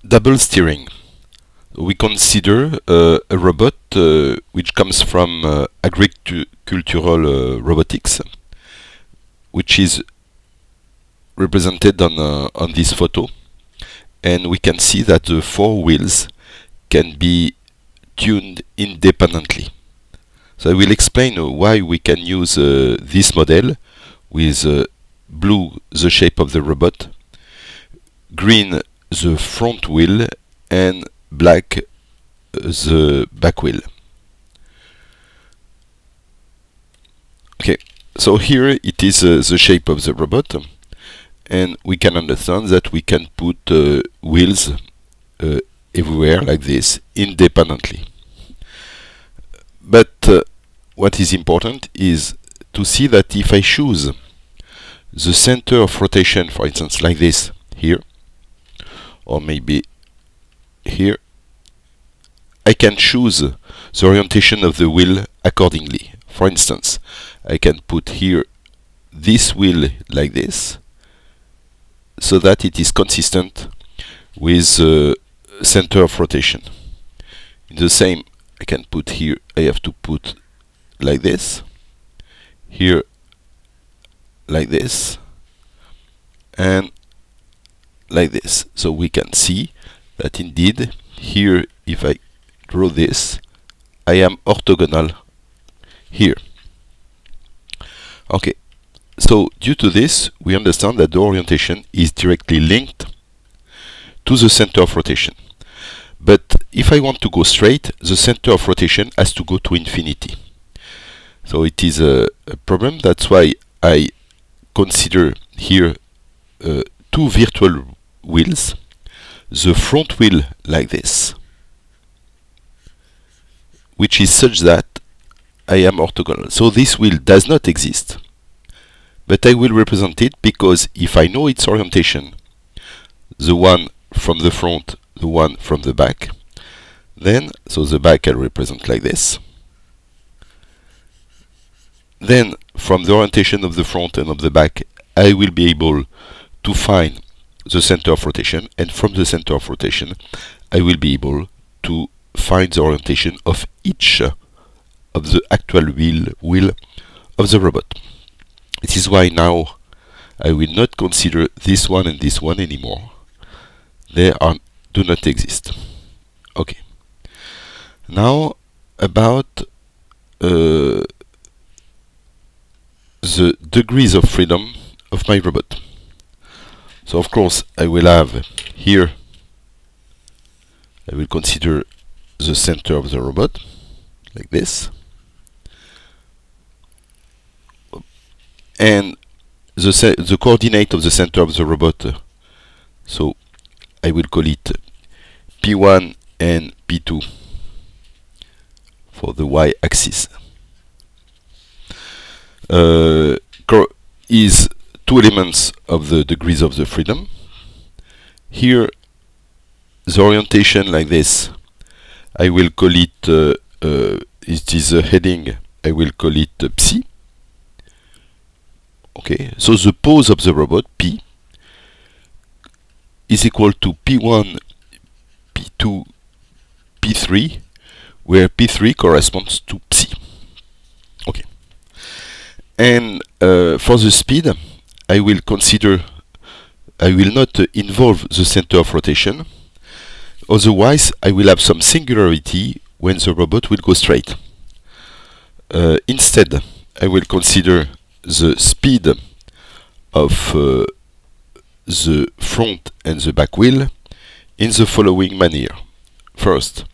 Double steering. We consider a robot which comes from agricultural robotics, which is represented on this photo, and we can see that the four wheels can be tuned independently. So I will explain why we can use this model with blue the shape of the robot, green the front wheel, and black the back wheel. Okay, so here it is the shape of the robot, and we can understand that we can put wheels everywhere like this independently. But what is important is to see that if I choose the center of rotation, for instance like this here, or maybe here, I can choose the orientation of the wheel accordingly. For instance, I can put here this wheel like this, so that it is consistent with the center of rotation. In the same, I can put here, I have to put like this, here like this, and like this. So we can see that indeed here, if I draw this, I am orthogonal here. Okay, so due to this, we understand that the orientation is directly linked to the center of rotation. But if I want to go straight, the center of rotation has to go to infinity. So it is a problem. That's why I consider here two virtual wheels, the front wheel like this, which is such that I am orthogonal. So this wheel does not exist, but I will represent it because if I know its orientation, the one from the front, the one from the back, then, so the back I represent like this. Then from the orientation of the front and of the back, I will be able to find the center of rotation, and from the center of rotation I will be able to find the orientation of each of the actual wheel of the robot. This is why now I will not consider this one and this one anymore. They do not exist. Okay. Now about the degrees of freedom of my robot. So of course I will have here, I will consider the center of the robot like this, and the coordinate of the center of the robot, so I will call it P1 and P2 for the y-axis, is two elements of the degrees of the freedom. Here the orientation like this, I will call it, it is a heading, I will call it psi. Okay, so the pose of the robot, P, is equal to P1, P2, P3, where P3 corresponds to psi. Okay. And for the speed, I will consider, I will not involve the center of rotation, otherwise I will have some singularity when the robot will go straight. Instead, I will consider the speed of the front and the back wheel in the following manner. First,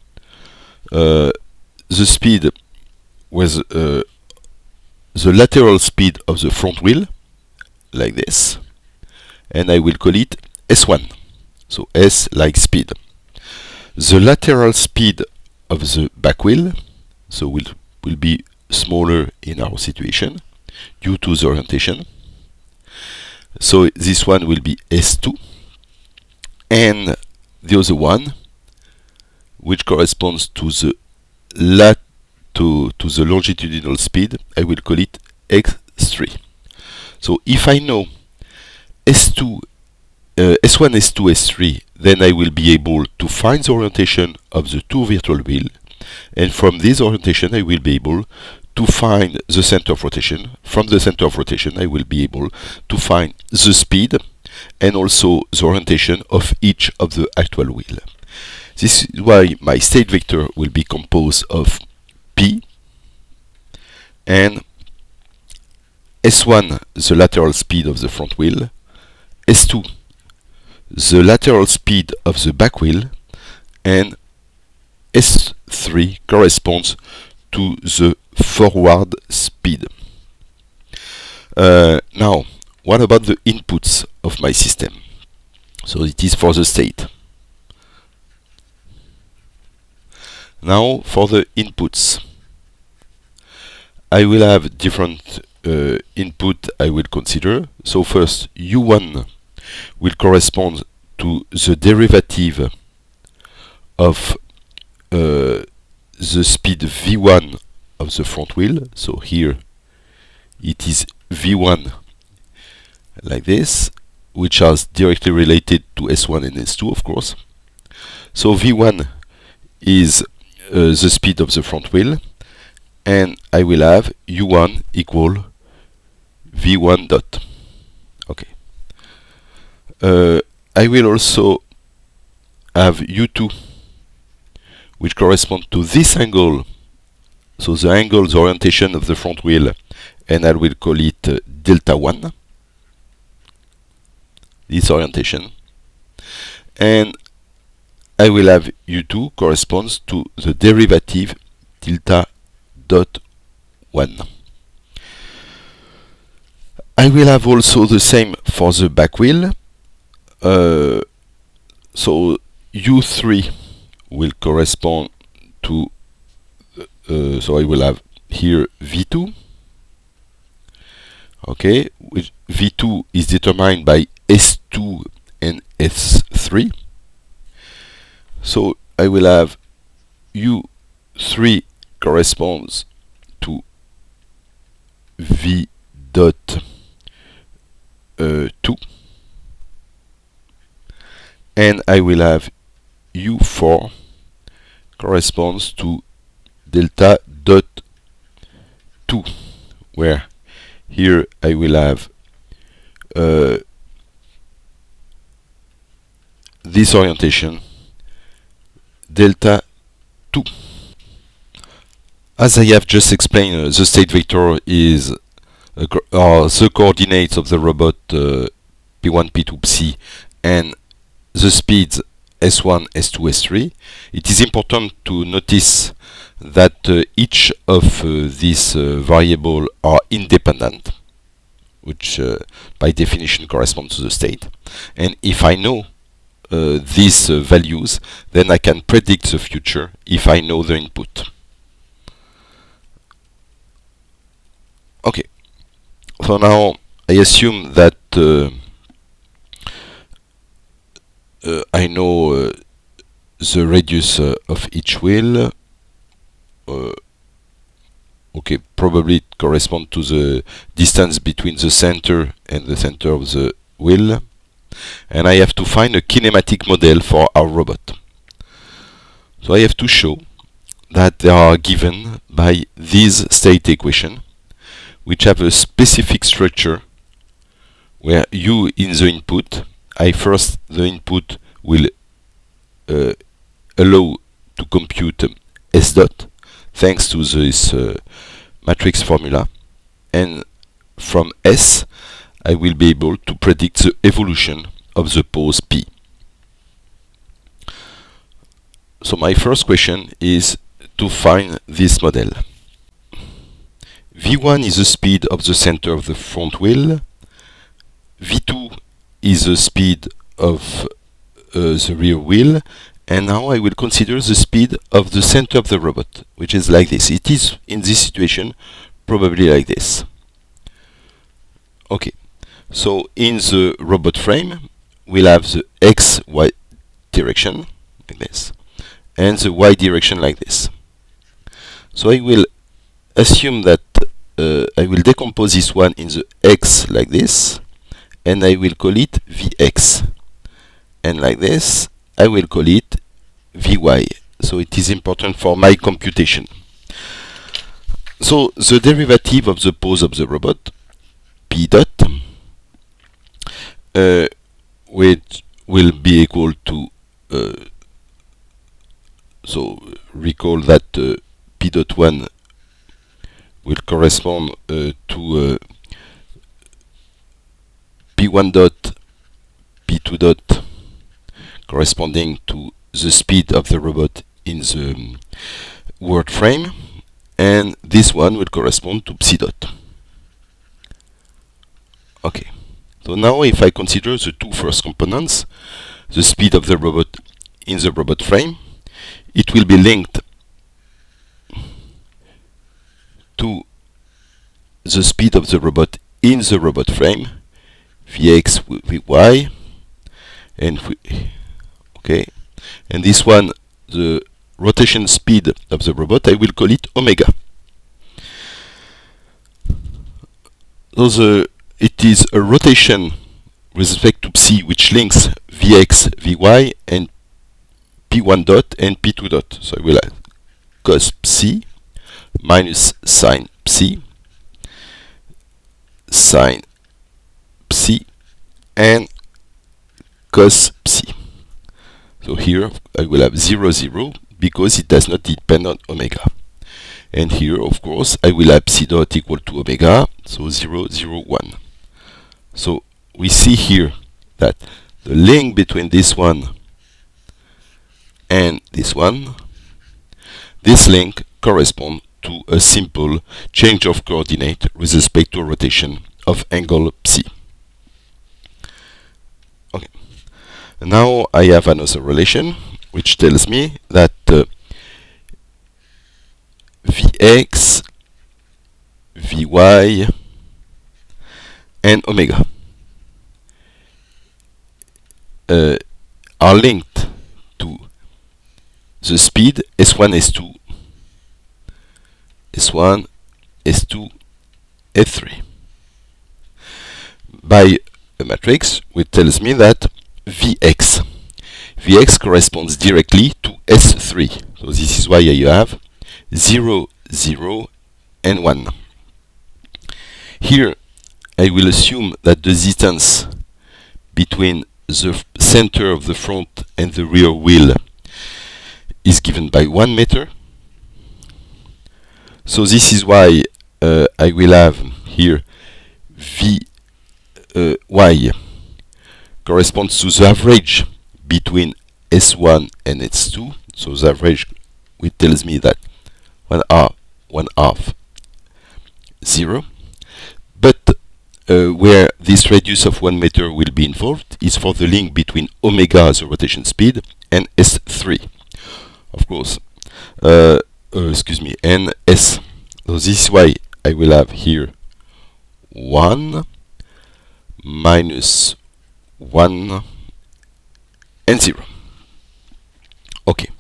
the speed was the lateral speed of the front wheel, like this, and I will call it S1. So S like speed. The lateral speed of the back wheel, so will be smaller in our situation due to the orientation. So this one will be S2, and the other one, which corresponds to the the longitudinal speed, I will call it X3. So if I know S2 S1, S2, S3, then I will be able to find the orientation of the two virtual wheels, and from this orientation I will be able to find the center of rotation. From the center of rotation I will be able to find the speed and also the orientation of each of the actual wheel. This is why my state vector will be composed of P and S1, the lateral speed of the front wheel, S2, the lateral speed of the back wheel, and S3 corresponds to the forward speed. Now, what about the inputs of my system? So it is for the state. Now for the inputs, I will have different input I will consider. So first, U1 will correspond to the derivative of the speed V1 of the front wheel. So here it is V1 like this, which is directly related to S1 and S2, of course. So V1 is the speed of the front wheel, and I will have U1 equal V1 dot. Okay. I will also have U2, which corresponds to this angle. So the angle, the orientation of the front wheel, and I will call it delta 1. This orientation. And I will have U2 corresponds to the derivative delta dot 1. I will have also the same for the back wheel. So U3 will correspond to so I will have here V2, okay, which V2 is determined by S2 and S3. So I will have U3 corresponds to V dot 2, and I will have U4 corresponds to delta dot 2, where here I will have this orientation delta 2. As I have just explained, the state vector is the coordinates of the robot P1, P2, Psi, and the speeds S1, S2, S3. It is important to notice that each of these variables are independent, which by definition corresponds to the state. And if I know these values, then I can predict the future if I know the input. Okay, so now I assume that I know the radius of each wheel. Okay, probably it corresponds to the distance between the center and the center of the wheel. And I have to find a kinematic model for our robot. So I have to show that they are given by this state equation, which have a specific structure where U in the input, the input will allow to compute S dot thanks to this matrix formula, and from S I will be able to predict the evolution of the pose P. So my first question is to find this model. V1 is the speed of the center of the front wheel. V2 is the speed of the rear wheel. And now I will consider the speed of the center of the robot, which is like this. It is, in this situation, probably like this. Okay, so in the robot frame, we'll have the X, Y direction, like this, and the Y direction like this. So I will assume that I will decompose this one in the X like this, and I will call it Vx. and like this, I will call it Vy. So it is important for my computation. So the derivative of the pose of the robot, P dot, which will be equal to, so recall that P dot 1 will correspond to P1 dot, P2 dot, corresponding to the speed of the robot in the word frame, and this one will correspond to psi dot. Okay, so now if I consider the two first components, the speed of the robot in the robot frame, it will be linked to the speed of the robot in the robot frame, Vx, Vy, and okay, and this one, the rotation speed of the robot, I will call it omega. So it is a rotation with respect to psi which links Vx, Vy, and P1 dot and P2 dot. So I will add cos psi minus sine psi, sine psi, and cos psi. So here I will have 0, 0 because it does not depend on omega. And here, of course, I will have psi dot equal to omega, so 0, 0, 1. So we see here that the link between this one and this one, this link corresponds to a simple change of coordinate with respect to a rotation of angle psi. Okay. Now I have another relation which tells me that Vx, Vy, and omega are linked to the speed S1, S2, S1, S2, S3 by a matrix which tells me that Vx corresponds directly to S3. So this is why you have 0, 0, and 1. Here I will assume that the distance between the center of the front and the rear wheel is given by 1 meter. So this is why I will have here Vy corresponds to the average between S1 and S2. So the average which tells me that 1/2, 0. But where this radius of 1 meter will be involved is for the link between omega, the rotation speed, and S3. Of course, and S. So this is why I will have here 1 minus 1 and 0. Okay.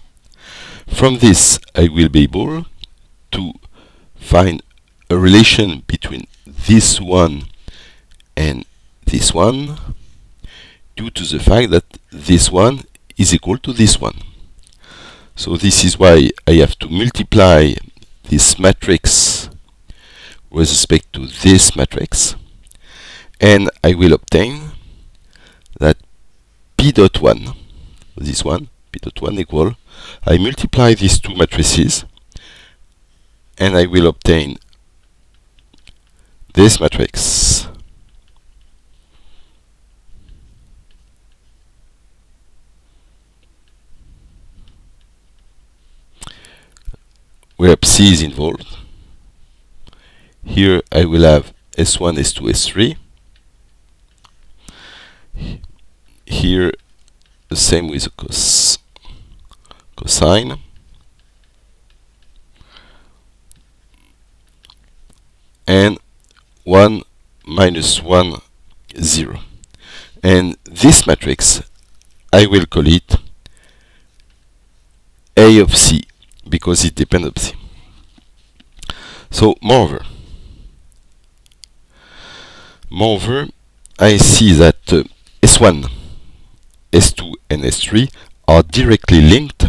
From this, I will be able to find a relation between this one and this one due to the fact that this one is equal to this one. So this is why I have to multiply this matrix with respect to this matrix, and I will obtain that P dot 1, this one, P dot 1 equal, I multiply these two matrices, and I will obtain this matrix where psi is involved. Here I will have S1, S2, S3. Here the same with the cosine. And 1 minus 1, 0. And this matrix, I will call it A of C, because it depends on C. So, moreover, I see that S1 S2 and S3 are directly linked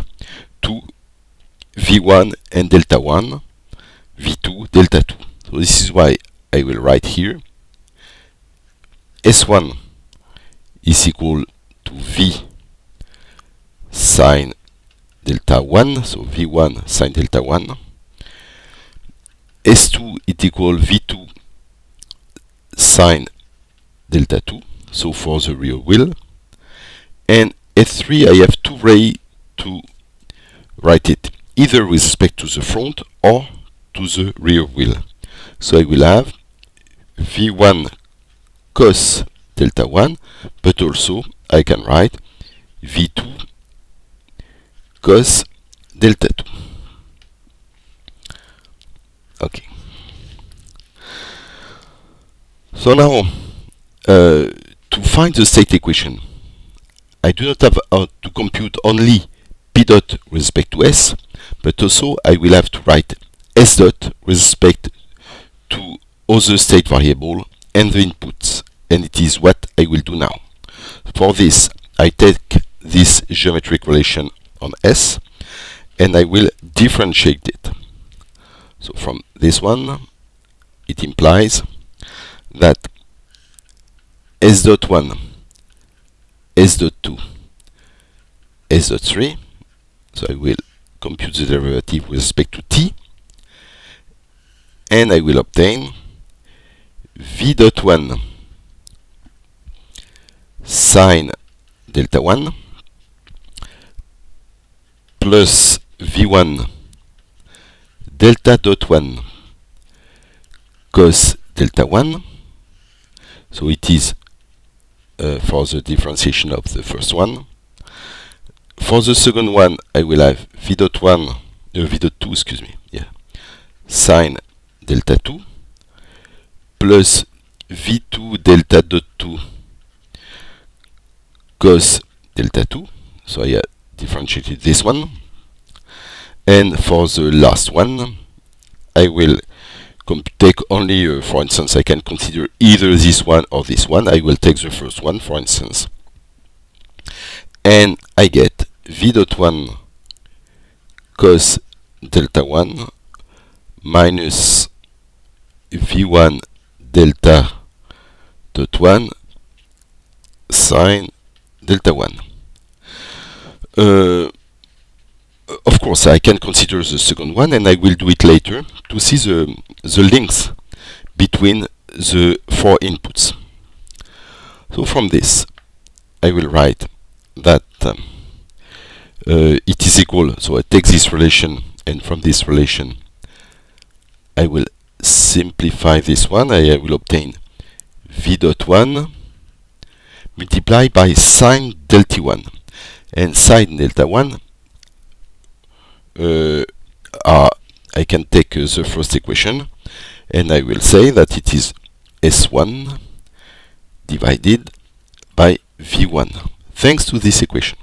to V1 and delta 1, V2, delta 2. So this is why I will write here S1 is equal to V sine delta 1, so V1 sine delta 1. S2 is equal V2 sine delta 2, so for the rear wheel. And S3, I have two ways to write it, either with respect to the front or to the rear wheel. So I will have V1 cos delta 1, but also I can write V2 cos delta 2. Okay. So now, to find the state equation, I do not have to compute only P dot with respect to S, but also I will have to write S dot with respect to other state variable and the inputs, and it is what I will do now. For this, I take this geometric relation on S and I will differentiate it. So from this one, it implies that S dot 1, S dot 2, S dot 3, so I will compute the derivative with respect to t, and I will obtain V dot 1 sine delta 1 plus V1 delta dot 1 cos delta 1. So it is for the differentiation of the first one. For the second one, I will have V dot 1, V dot 2, excuse me, yeah, sine delta 2 plus V2 delta dot 2 cos delta 2. So I differentiated this one. And for the last one, I will take only, for instance, I can consider either this one or this one. I will take the first one, for instance. And I get V dot 1 cos delta 1 minus V1 delta dot 1 sine delta 1. Of course, I can consider the second one, and I will do it later to see the links between the four inputs. So from this, I will write that it is equal, so I take this relation, and from this relation, I will simplify this one. I will obtain V dot 1 multiplied by sine delta 1. And sine delta 1, I can take the first equation, and I will say that it is S1 divided by V1, thanks to this equation,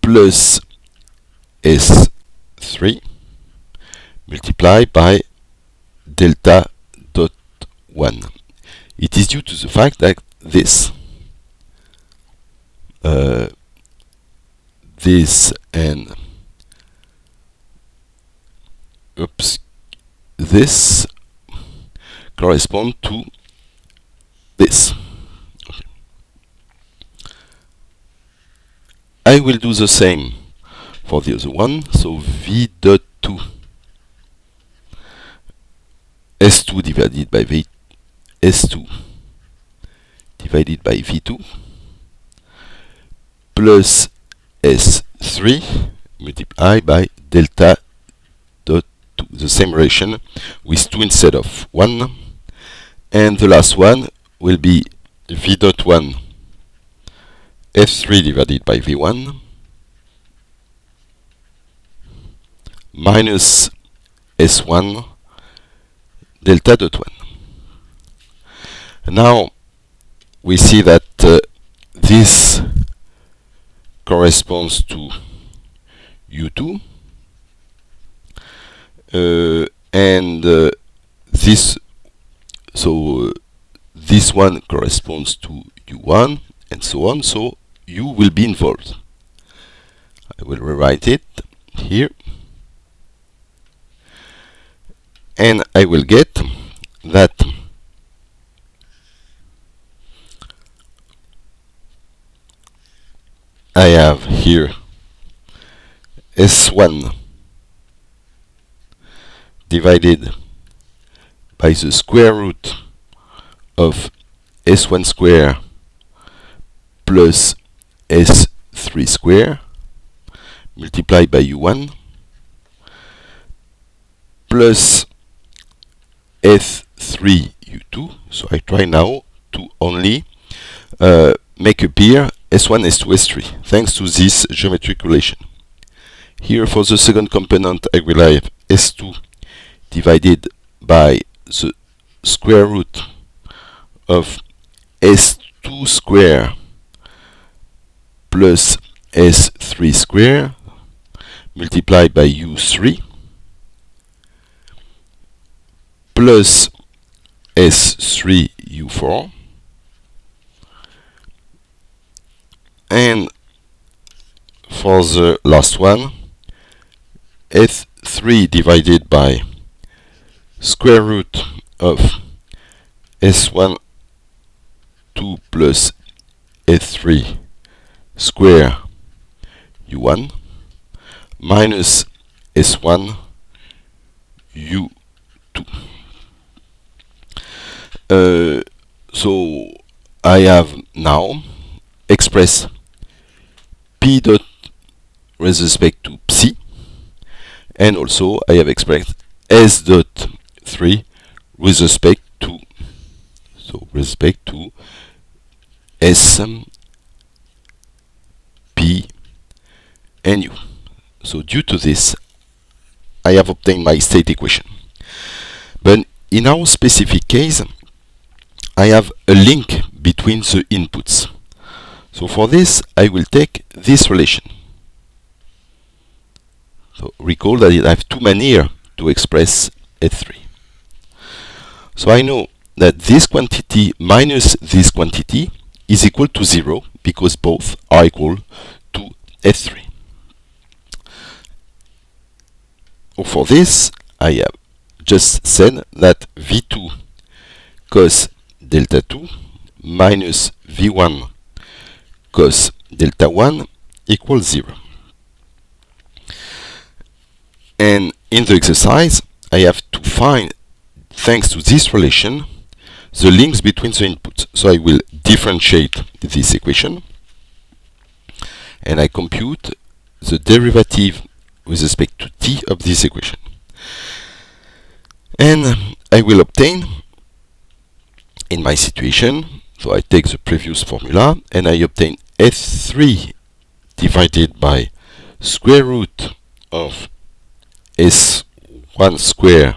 plus S3 multiplied by delta dot 1. It is due to the fact that this and this correspond to this. Okay. I will do the same for the other one. So V dot 2 S2 divided by S2 divided by V2 plus S3 multiplied by delta dot 2, the same relation with 2 instead of 1, and the last one will be V dot 1 S3 divided by V1 minus S1 delta dot 1. Now we see that this corresponds to U2, and this, so this one corresponds to U1, and so on, so you will be involved. I will rewrite it here, and I will get that I have here S1 divided by the square root of S1 square plus S3 square multiplied by U1 plus S3 U2. So I try now to only make appear S1, S2, S3 thanks to this geometric relation. Here for the second component I will have S2 divided by the square root of S2 square plus S3 square multiplied by U3 plus S3 U4, and for the last one, S3 divided by square root of S1 2 plus S3 square U1 minus S1 U2. So I have now expressed P dot with respect to psi, and also I have expressed S dot 3 with respect to S, P, and U. So due to this, I have obtained my state equation. But in our specific case, I have a link between the inputs. So for this, I will take this relation. So recall that I have two manières to express S3. So I know that this quantity minus this quantity is equal to 0 because both are equal to S3. For this, I have just said that V2 cos delta 2 minus V1 cos delta 1 equals 0. And in the exercise, I have to find, thanks to this relation, the links between the inputs. So I will differentiate this equation, and I compute the derivative with respect to t of this equation. And I will obtain, in my situation, so I take the previous formula, and I obtain S3 divided by square root of S1 square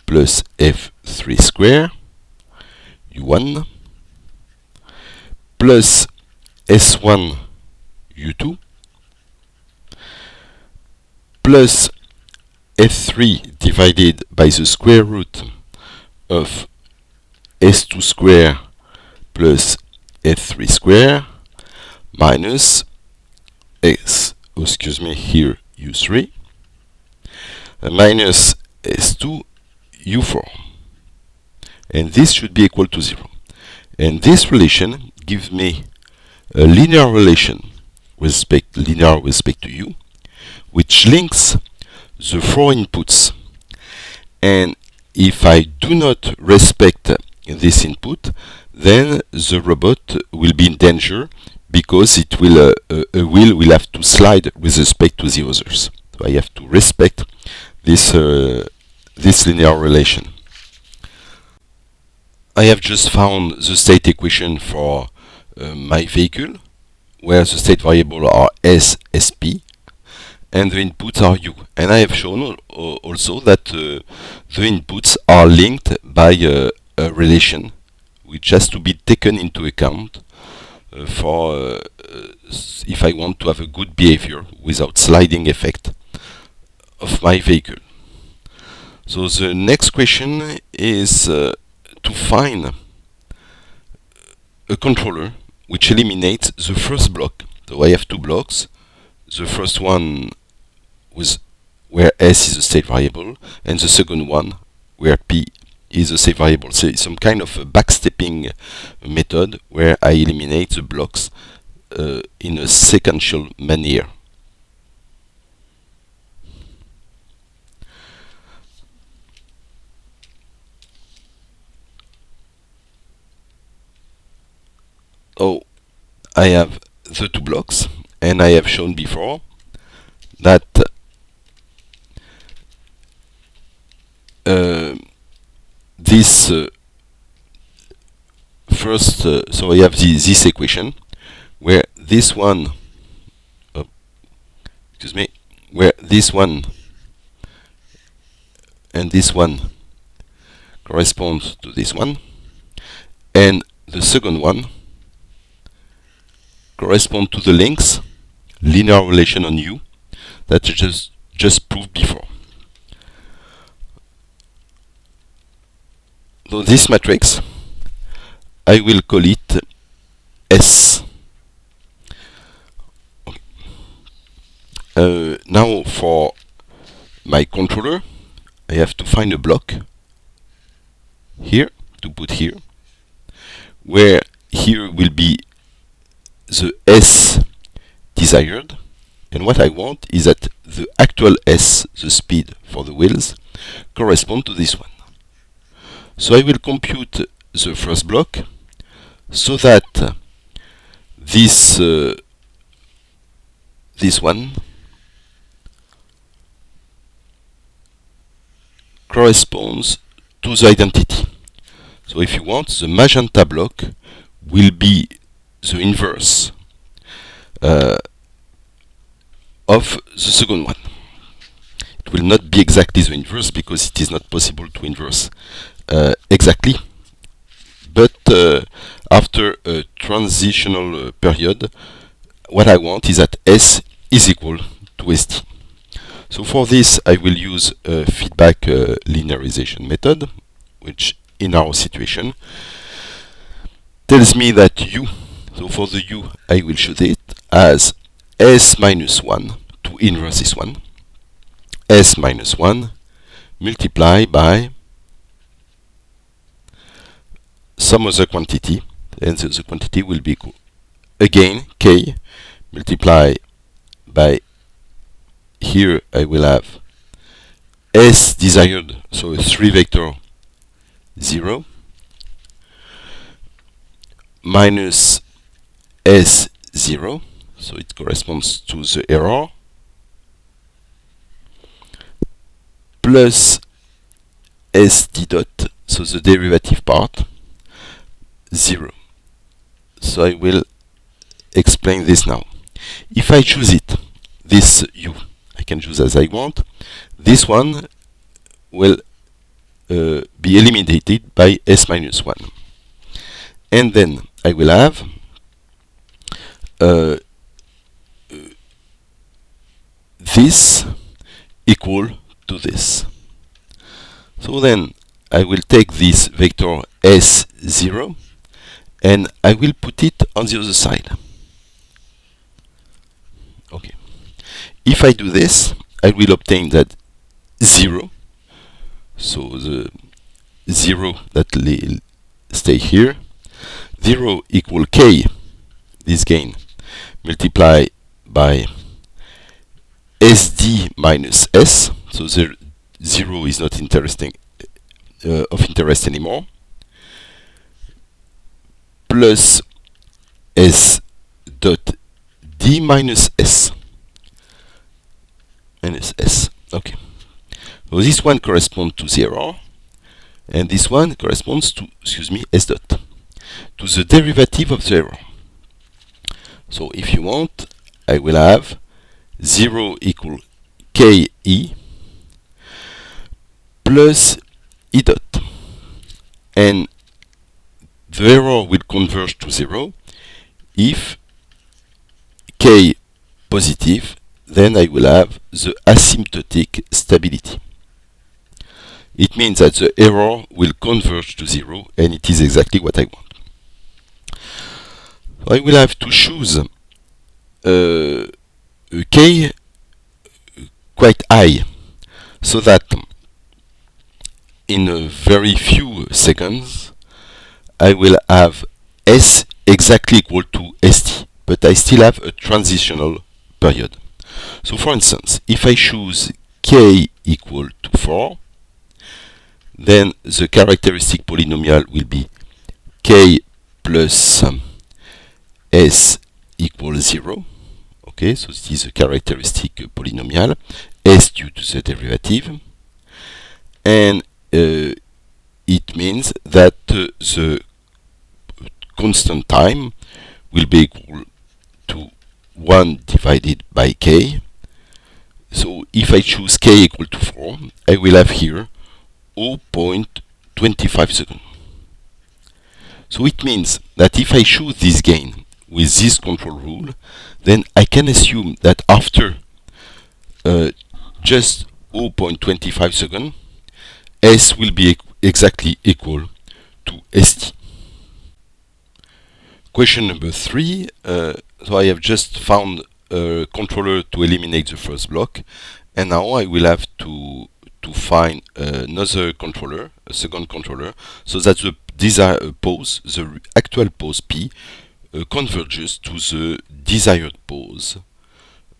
plus F3 square U1 plus S1 U2 plus F3 divided by the square root of S2 square plus F3 square minus here U3 minus S2 U4, and this should be equal to 0. And this relation gives me a linear relation with respect to U, which links the four inputs. And if I do not respect this input, then the robot will be in danger because it will a wheel will have to slide with respect to the others. So I have to respect this this linear relation. I have just found the state equation for my vehicle, where the state variables are S, SP, and the inputs are U. And I have shown also that the inputs are linked by a relation which has to be taken into account for if I want to have a good behavior without sliding effect of my vehicle. So the next question is to find a controller which eliminates the first block. So I have two blocks. The first one was where S is a state variable, and the second one where P is a state variable. So it's some kind of a backstepping method where I eliminate the blocks in a sequential manner. Oh, I have the two blocks, and I have shown before that this first, so I have this equation where this one, excuse me, where this one and this one corresponds to this one, and the second one correspond to the length linear relation on U that I just proved before. So this matrix, I will call it S. Now for my controller, I have to find a block here to put here, where here will be the S desired, and what I want is that the actual S, the speed for the wheels, correspond to this one. So I will compute the first block so that this one corresponds to the identity. So if you want, the magenta block will be the inverse of the second one. It will not be exactly the inverse because it is not possible to inverse exactly, but after a transitional period, what I want is that S is equal to ST. So for this I will use a feedback linearization method, which in our situation tells me that U, so for the U I will show it as S minus 1 to inverse this one, S minus 1 multiplied by some other quantity, and the quantity will be equal again K multiplied by, here I will have S desired, so a 3 vector 0 minus S 0, so it corresponds to the error, plus S d dot, so the derivative part, 0. So I will explain this now. If I choose it, this U, I can choose as I want. This one will be eliminated by S minus 1. And then I will have this equal to this. So then I will take this vector S0 and I will put it on the other side. Okay. If I do this, I will obtain that 0. So the 0 that stay here, 0 equal K, this gain, multiplied by SD minus S. So the 0 is not interesting of interest anymore, plus S dot D minus S. Okay. So this one corresponds to 0, and this one corresponds to, S dot, to the derivative of the error. So if you want, I will have 0 equal KE plus E dot, and the error will converge to 0 if K positive. Then I will have the asymptotic stability. It means that the error will converge to 0, and it is exactly what I want. I will have to choose a k quite high, so that in a very few seconds I will have s exactly equal to st, but I still have a transitional period. So for instance, if I choose k equal to 4, then the characteristic polynomial will be k plus s equals 0. Okay, so this is a characteristic polynomial, s due to the derivative, and it means that the constant time will be equal to 1 divided by k. So if I choose k equal to 4, I will have here 0.25 seconds. So it means that if I choose this gain with this control rule, then I can assume that after just 0.25 seconds, s will be exactly equal to st. Question number 3. So I have just found a controller to eliminate the first block, and now I will have to find another controller, a second controller, so that the desired pose, the actual pose p, converges to the desired pose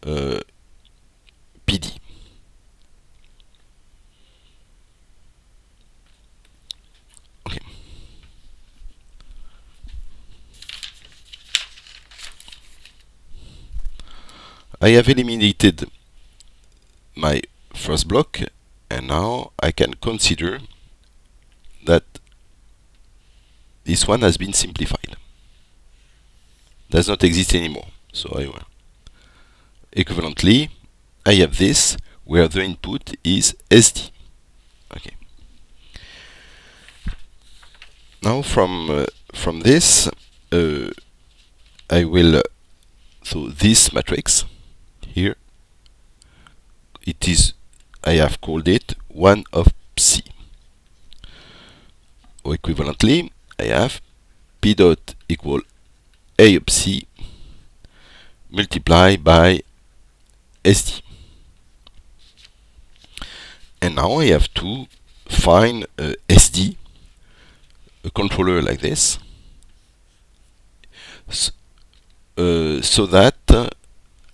pd. Okay. I have eliminated my first block, and now I can consider that this one has been simplified, does not exist anymore. So equivalently, I have this where the input is SD. Okay. Now from this, I will so this matrix here, it is, I have called it 1 of psi. Or equivalently, I have p dot equal a of psi multiplied by SD. And now I have to find SD, a controller like this, so that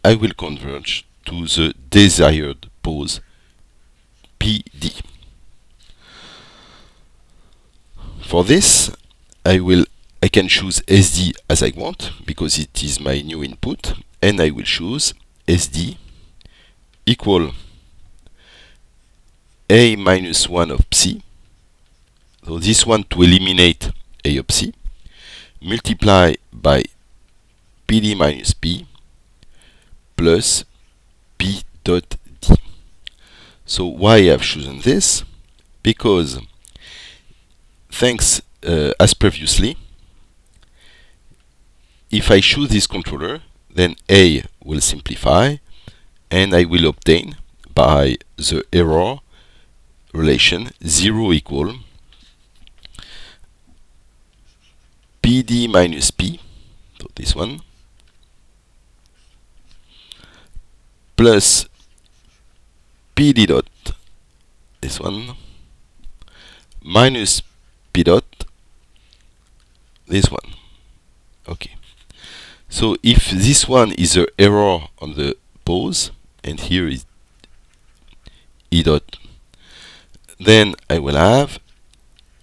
I will converge to the desired pose PD. For this, I can choose SD as I want, because it is my new input, and I will choose SD equal a minus 1 of psi, so this one to eliminate a of psi, multiply by pd minus p plus p dot d. So why I have chosen this? Because thanks, as previously, if I choose this controller, then A will simplify, and I will obtain by the error relation 0 equal pd minus p, so this one, plus pd dot, this one, minus p dot, this one. Okay. So if this one is an error on the pose, and here is e dot, then I will have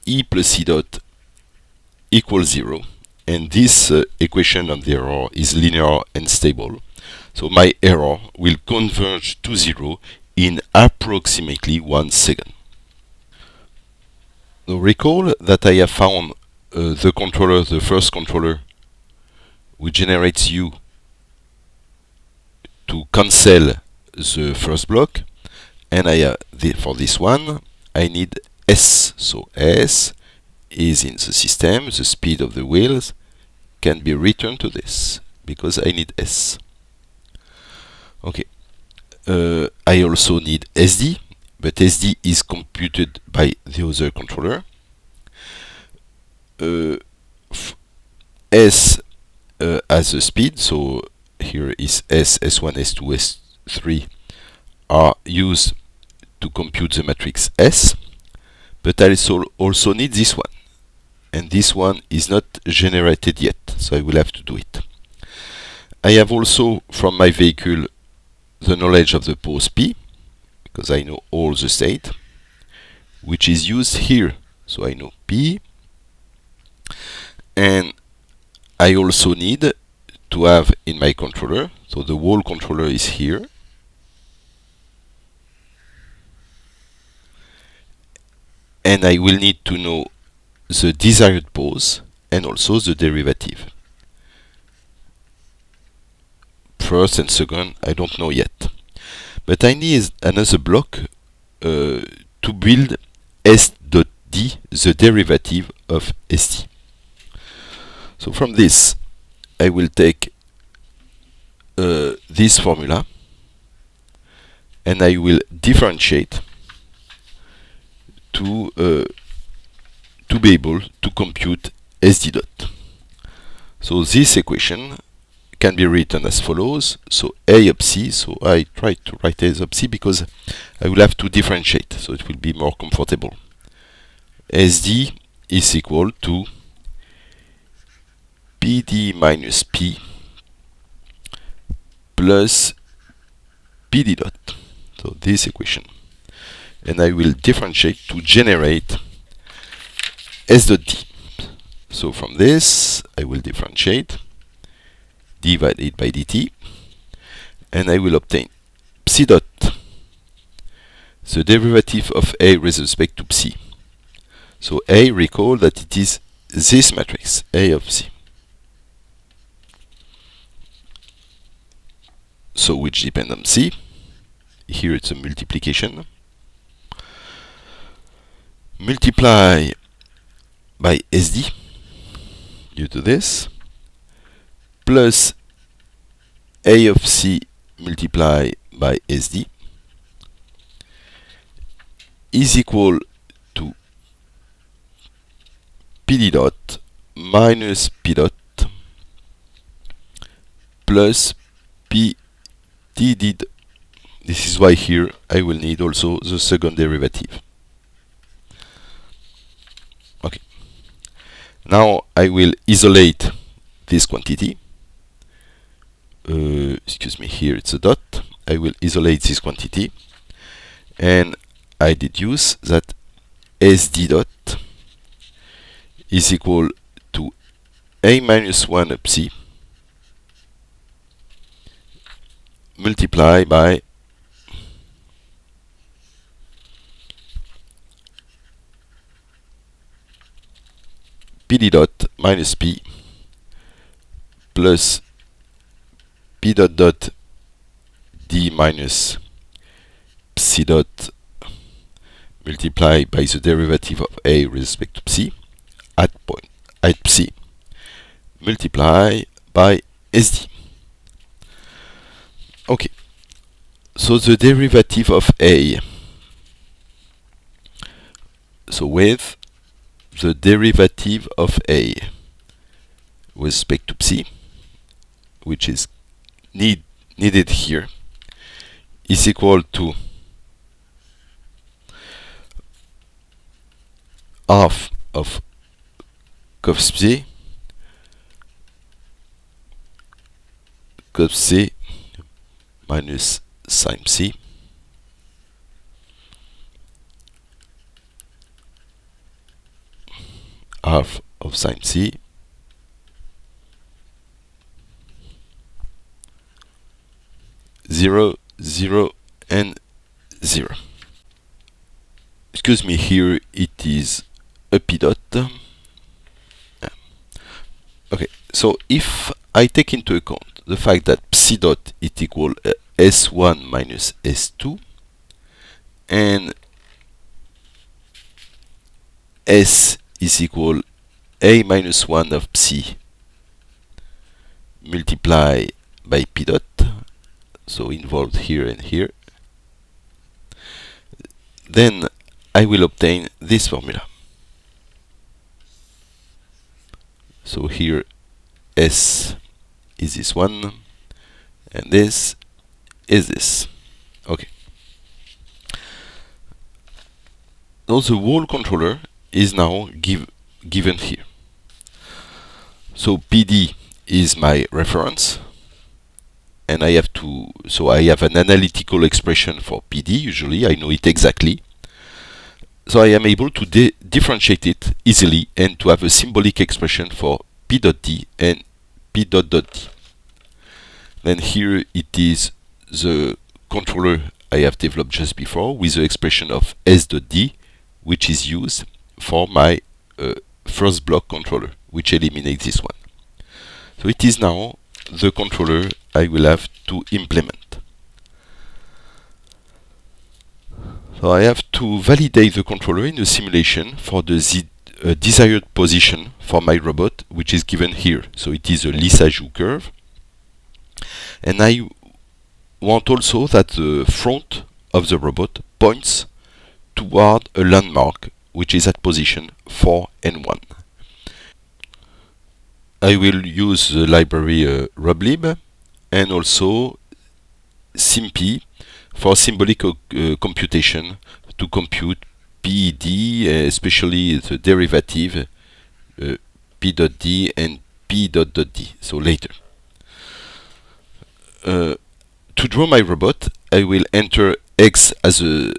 e plus e dot equals 0, and this equation on the error is linear and stable. So my error will converge to 0 in approximately 1 second. Now recall that I have found the controller, the first controller, which generates U to cancel the first block, and for this one I need S. So S is in the system, the speed of the wheels can be returned to this because I need S. Okay. I also need SD, but SD is computed by the other controller. S as a speed. So here is S1, S2, S3 are used to compute the matrix S, but I also need this one, and this one is not generated yet, so I will have to do it. I have also from my vehicle the knowledge of the pose P, because I know all the state, which is used here. So I know P, and I also need to have in my controller, so the whole controller is here, and I will need to know the desired pose and also the derivative. First and second, I don't know yet. But I need another block to build s.d, the derivative of st. So from this, I will take this formula and I will differentiate to be able to compute sd dot. So this equation can be written as follows. So a of c, so I try to write a of c because I will have to differentiate, so it will be more comfortable. sd is equal to pd minus p plus pd dot. So this equation. And I will differentiate to generate s dot d. So from this, I will differentiate divided by dt, and I will obtain psi dot, the derivative of A with respect to psi. So A, recall that it is this matrix, A of C. So which depends on C. Here it's a multiplication. Multiply by SD due to this, plus A of C multiplied by SD is equal to PD dot minus P dot plus PD. This is why here I will need also the second derivative. Okay. Now I will isolate this quantity. Excuse me, here it's a dot. I will isolate this quantity, and I deduce that sd dot is equal to a minus 1 up c multiplied by pd dot minus p plus p dot dot d minus psi dot multiplied by the derivative of a with respect to psi at psi multiplied by sd. Okay, so the derivative of a, so with the derivative of a with respect to psi, which is needed here, is equal to half of cos psi minus sin psi half of sin psi zero, 0, and 0. Excuse me, here it is a p dot. Okay, so if I take into account the fact that psi dot is equal s1 minus s2, and s is equal a minus 1 of psi multiplied by p dot, so involved here and here, then I will obtain this formula. So here s is this one, and this is this. Okay. So the whole controller is now given here. So PD is my reference, and I have an analytical expression for PD. Usually I know it exactly. So I am able to differentiate it easily and to have a symbolic expression for P.D and P.D. Then here it is the controller I have developed just before with the expression of S.D, which is used for my first block controller, which eliminates this one. So it is now the controller I will have to implement. So I have to validate the controller in a simulation for the desired position for my robot, which is given here. So it is a Lissajous curve. And I want also that the front of the robot points toward a landmark, which is at position 4 and 1. I will use the library rublib and also SymP for symbolic computation to compute PED, especially the derivative P.D and P.D. So later. To draw my robot, I will enter X as a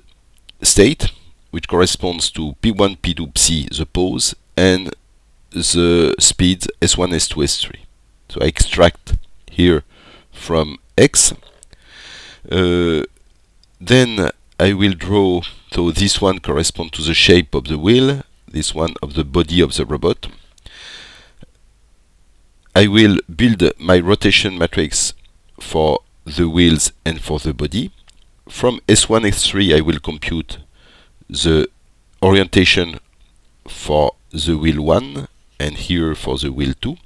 state, which corresponds to P1, P2, Psi, the pose, and the speeds S1, S2, S3. So I extract here from X. Then I will draw, so this one corresponds to the shape of the wheel, this one of the body of the robot. I will build my rotation matrix for the wheels and for the body. From S1, S3 I will compute the orientation for the wheel 1 and here for the wheel 2.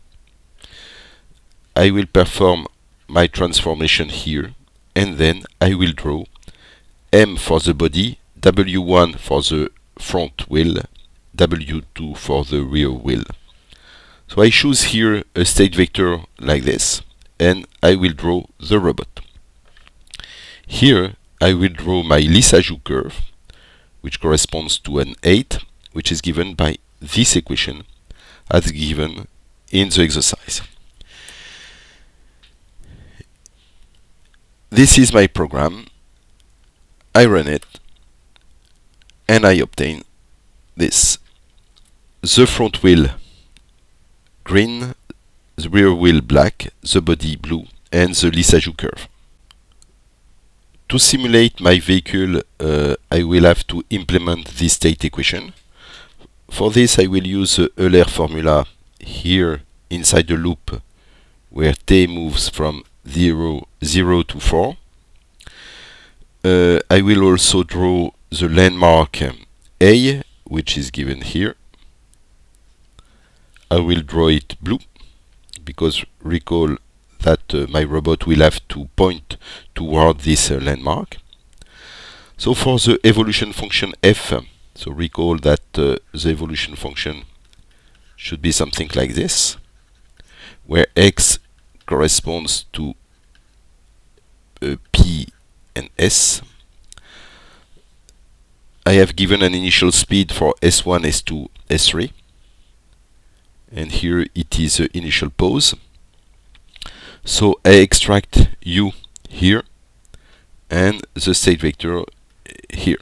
I will perform my transformation here, and then I will draw M for the body, W1 for the front wheel, W2 for the rear wheel. So I choose here a state vector like this, and I will draw the robot. Here I will draw my Lissajous curve, which corresponds to an 8, which is given by this equation as given in the exercise. This is my program. I run it and I obtain this. The front wheel green, the rear wheel black, the body blue, and the Lissajous curve. To simulate my vehicle, I will have to implement this state equation. For this I will use the Euler formula here inside the loop where t moves from 0 to 4. I will also draw the landmark A, which is given here. I will draw it blue because recall that my robot will have to point toward this landmark. So for the evolution function f, so recall that the evolution function should be something like this, where x corresponds to P and S. I have given an initial speed for S1, S2, S3, and here it is the initial pose. So I extract U here and the state vector here.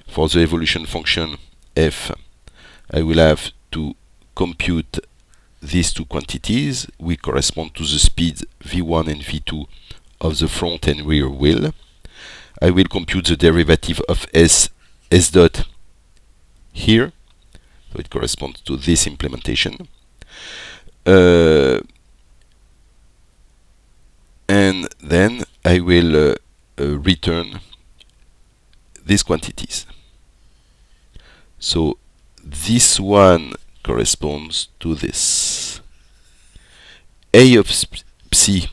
For the evolution function f, I will have to compute these two quantities, which correspond to the speeds v1 and v2 of the front and rear wheel. I will compute the derivative of s dot here, so it corresponds to this implementation. And then I will return these quantities. So this one corresponds to this. A of psi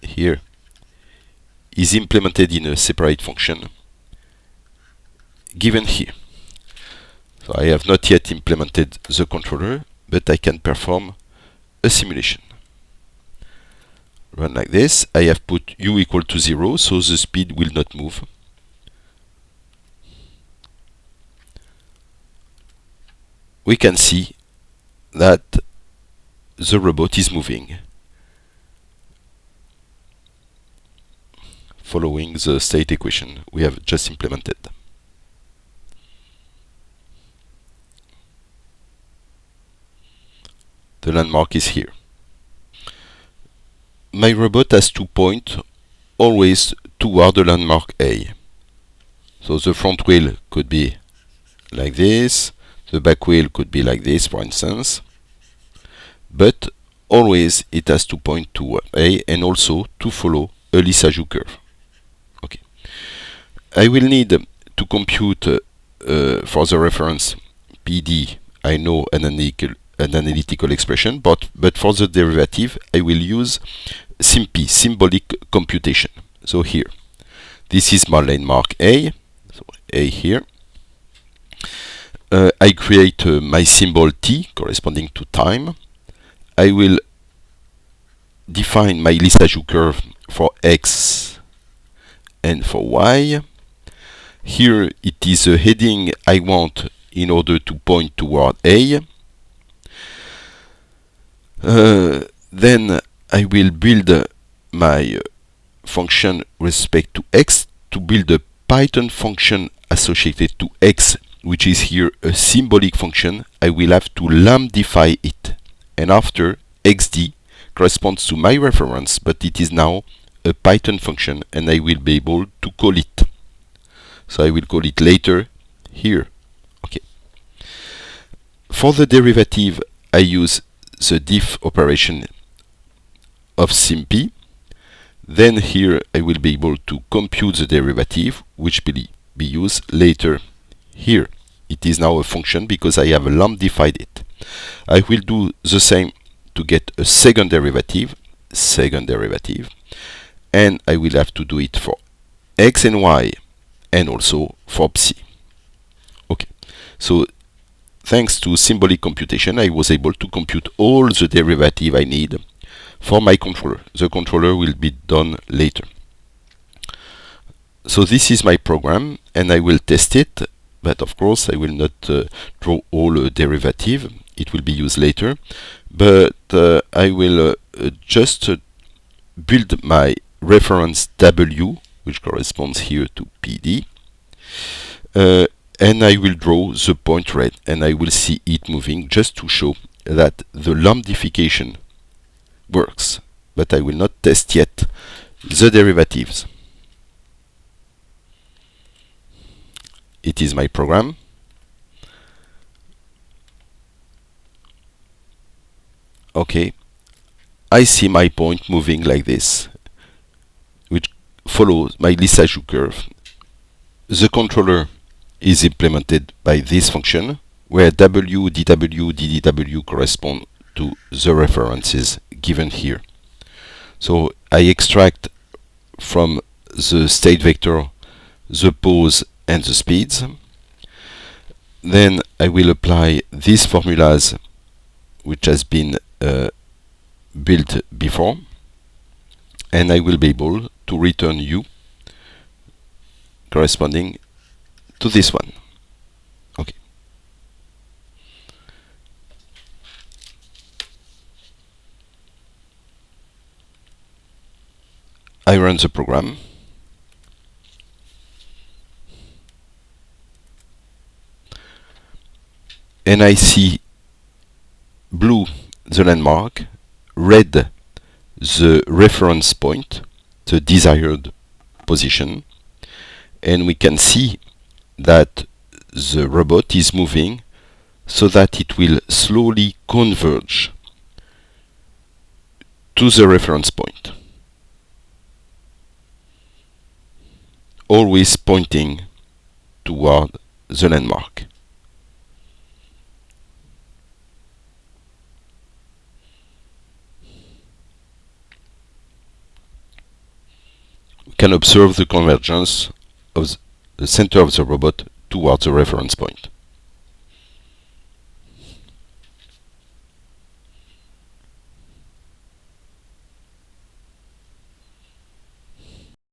here is implemented in a separate function given here. So I have not yet implemented the controller, but I can perform a simulation. run like this. I have put u equal to 0, so the speed will not move. We can see that the robot is moving, following the state equation we have just implemented. The landmark is here. My robot has to point always toward the landmark A. So the front wheel could be like this, the back wheel could be like this, for instance, but always it has to point toward A and also to follow a Lissajous curve. Okay. I will need to compute for the reference PD, I know an analytical expression, but for the derivative I will use SIMP, symbolic computation. So here, this is my landmark A, so A here. I create my symbol T corresponding to time. I will define my Lissajous curve for X and for Y. Here it is a heading I want in order to point toward A. Then I will build my function respect to X. To build a Python function associated to X, which is here a symbolic function, I will have to lambdify it. And after, xd corresponds to my reference, but it is now a Python function and I will be able to call it. So I will call it later here. Okay. For the derivative, I use the diff operation of SIMP. Then here I will be able to compute the derivative, which will be used later here. It is now a function because I have lambdified it. I will do the same to get a second derivative, and I will have to do it for x and y and also for psi. Okay, so thanks to symbolic computation I was able to compute all the derivative I need for my controller. The controller will be done later. So this is my program and I will test it, but of course I will not draw all derivative. It will be used later, but I will just build my reference W, which corresponds here to PD, and I will draw the point red and I will see it moving just to show that the lambdification works, but I will not test yet the derivatives. It is my program. Okay, I see my point moving like this, which follows my Lissajous curve. The controller is implemented by this function, where W, dW, ddw correspond to the references given here. So I extract from the state vector the pose and the speeds. Then I will apply these formulas which has been built before, and I will be able to return u corresponding to this one. Okay. I run the program. And I see blue the landmark, red the reference point, the desired position, and we can see that the robot is moving so that it will slowly converge to the reference point, always pointing toward the landmark. Can observe the convergence of the center of the robot towards the reference point.